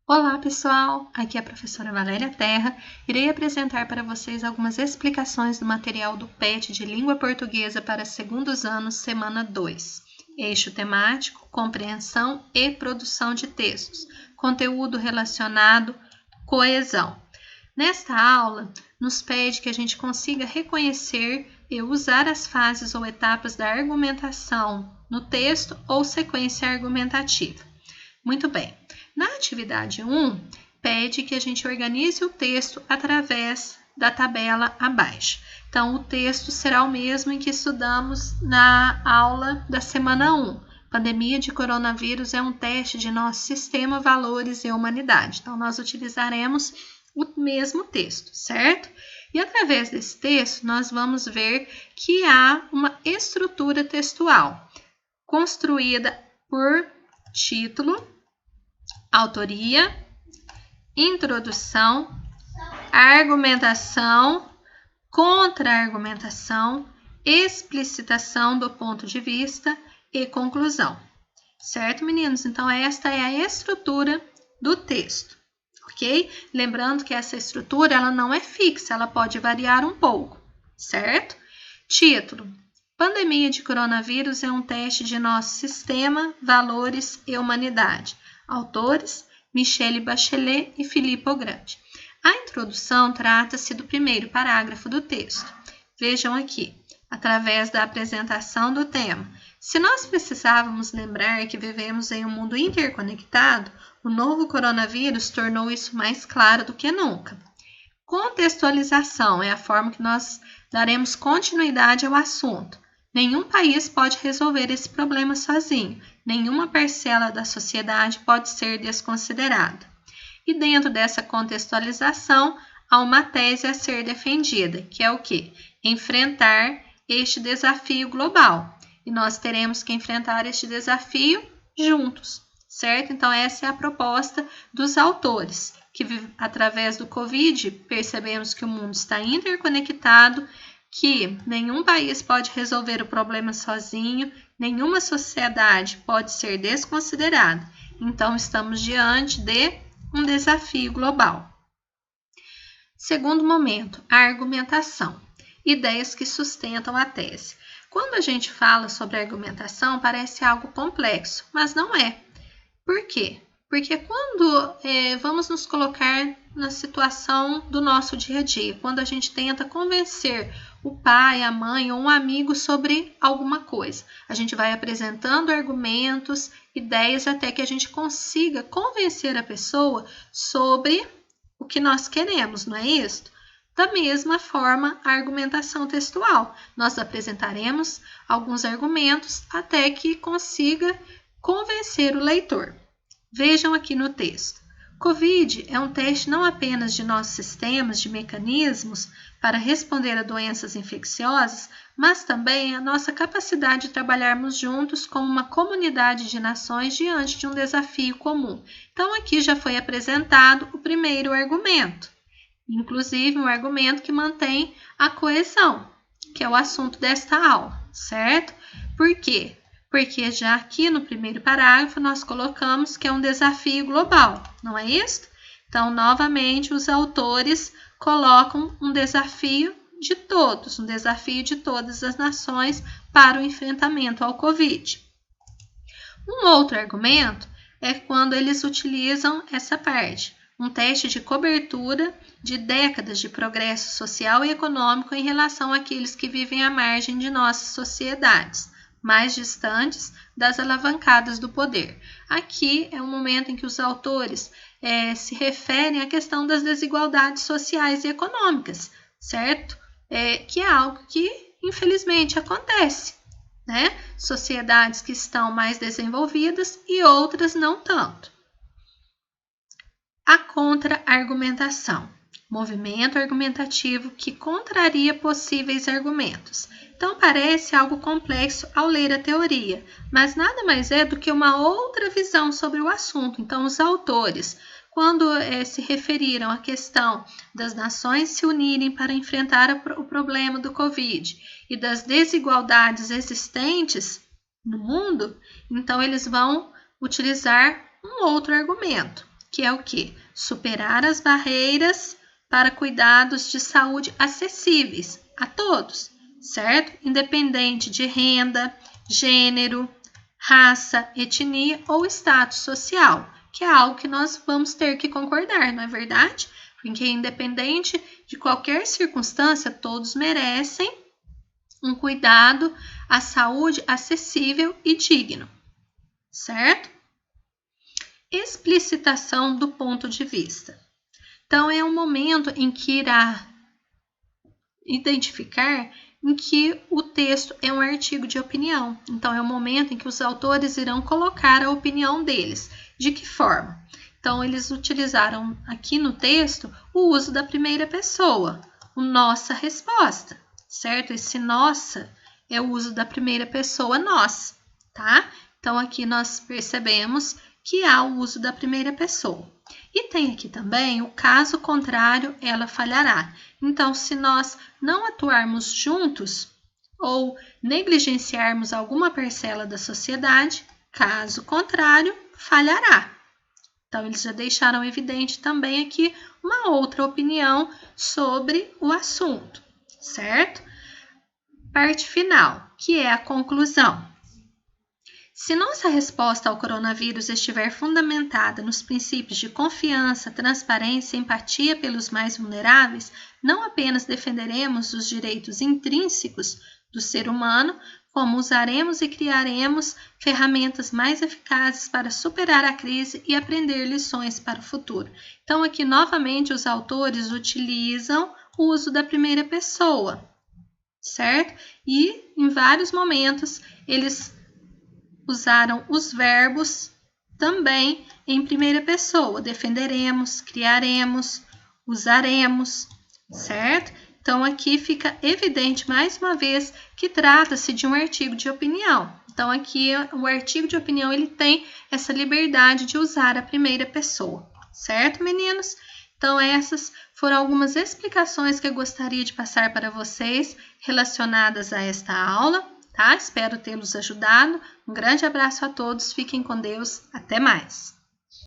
Olá pessoal, aqui é a professora Valéria Terra. Irei apresentar para vocês algumas explicações do material do PET de Língua Portuguesa para segundos anos, semana 2. Eixo temático, compreensão e produção de textos. Conteúdo relacionado, coesão. Nesta aula, nos pede que a gente consiga reconhecer e usar as fases ou etapas da argumentação no texto ou sequência argumentativa. Muito bem. Na atividade 1, pede que a gente organize o texto através da tabela abaixo. Então, o texto será o mesmo em que estudamos na aula da semana 1. Pandemia de coronavírus é um teste de nosso sistema, valores e humanidade. Então, nós utilizaremos o mesmo texto, certo? E através desse texto, nós vamos ver que há uma estrutura textual construída por título, autoria, introdução, argumentação, contra-argumentação, explicitação do ponto de vista e conclusão. Certo, meninos? Então, esta é a estrutura do texto, ok? Lembrando que essa estrutura ela não é fixa, ela pode variar um pouco, certo? Título: Pandemia de coronavírus é um teste de nosso sistema, valores e humanidade. Autores: Michelle Bachelet e Filippo Grandi. A introdução trata-se do primeiro parágrafo do texto. Vejam aqui, através da apresentação do tema. Se nós precisávamos lembrar que vivemos em um mundo interconectado, o novo coronavírus tornou isso mais claro do que nunca. Contextualização é a forma que nós daremos continuidade ao assunto. Nenhum país pode resolver esse problema sozinho. Nenhuma parcela da sociedade pode ser desconsiderada. E dentro dessa contextualização, há uma tese a ser defendida, que é o quê? Enfrentar este desafio global. E nós teremos que enfrentar este desafio juntos, certo? Então, essa é a proposta dos autores, que através do Covid percebemos que o mundo está interconectado, que nenhum país pode resolver o problema sozinho, nenhuma sociedade pode ser desconsiderada. Então, estamos diante de um desafio global. Segundo momento, a argumentação. Ideias que sustentam a tese. Quando a gente fala sobre argumentação, parece algo complexo, mas não é. Por quê? Porque quando vamos nos colocar na situação do nosso dia a dia, quando a gente tenta convencer o pai, a mãe ou um amigo sobre alguma coisa, a gente vai apresentando argumentos, ideias, até que a gente consiga convencer a pessoa sobre o que nós queremos, não é isso? Da mesma forma, a argumentação textual. Nós apresentaremos alguns argumentos até que consiga convencer o leitor. Vejam aqui no texto. Covid é um teste não apenas de nossos sistemas, de mecanismos para responder a doenças infecciosas, mas também a nossa capacidade de trabalharmos juntos como uma comunidade de nações diante de um desafio comum. Então, aqui já foi apresentado o primeiro argumento, inclusive um argumento que mantém a coesão, que é o assunto desta aula, certo? Por quê? Porque já aqui no primeiro parágrafo nós colocamos que é um desafio global, não é isso? Então, novamente, os autores colocam um desafio de todos, um desafio de todas as nações para o enfrentamento ao Covid. Um outro argumento é quando eles utilizam essa parte, um teste de cobertura de décadas de progresso social e econômico em relação àqueles que vivem à margem de nossas sociedades, mais distantes das alavancadas do poder. Aqui é um momento em que os autores se referem à questão das desigualdades sociais e econômicas, certo? Que é algo que, infelizmente, acontece, né? Sociedades que estão mais desenvolvidas e outras não tanto. A contra-argumentação. Movimento argumentativo que contraria possíveis argumentos. Então, parece algo complexo ao ler a teoria, mas nada mais é do que uma outra visão sobre o assunto. Então, os autores, quando se referiram à questão das nações se unirem para enfrentar o problema do Covid e das desigualdades existentes no mundo, então eles vão utilizar um outro argumento, que é o quê? Superar as barreiras para cuidados de saúde acessíveis a todos, certo? Independente de renda, gênero, raça, etnia ou status social, que é algo que nós vamos ter que concordar, não é verdade? Porque independente de qualquer circunstância, todos merecem um cuidado à saúde acessível e digno, certo? Explicitação do ponto de vista. Então, é um momento em que irá identificar em que o texto é um artigo de opinião. Então, é o momento em que os autores irão colocar a opinião deles. De que forma? Então, eles utilizaram aqui no texto o uso da primeira pessoa, o nossa resposta, certo? Esse nossa é o uso da primeira pessoa nós, tá? Então, aqui nós percebemos que há o uso da primeira pessoa. E tem aqui também o caso contrário, ela falhará. Então, se nós não atuarmos juntos ou negligenciarmos alguma parcela da sociedade, caso contrário, falhará. Então, eles já deixaram evidente também aqui uma outra opinião sobre o assunto, certo? Parte final, que é a conclusão. Se nossa resposta ao coronavírus estiver fundamentada nos princípios de confiança, transparência e empatia pelos mais vulneráveis, não apenas defenderemos os direitos intrínsecos do ser humano, como usaremos e criaremos ferramentas mais eficazes para superar a crise e aprender lições para o futuro. Então, aqui novamente os autores utilizam o uso da primeira pessoa, certo? E em vários momentos eles usaram os verbos também em primeira pessoa. Defenderemos, criaremos, usaremos, certo? Então, aqui fica evidente, mais uma vez, que trata-se de um artigo de opinião. Então, aqui o artigo de opinião ele tem essa liberdade de usar a primeira pessoa, certo, meninos? Então, essas foram algumas explicações que eu gostaria de passar para vocês relacionadas a esta aula. Tá? Espero tê-los ajudado. Um grande abraço a todos, fiquem com Deus, até mais!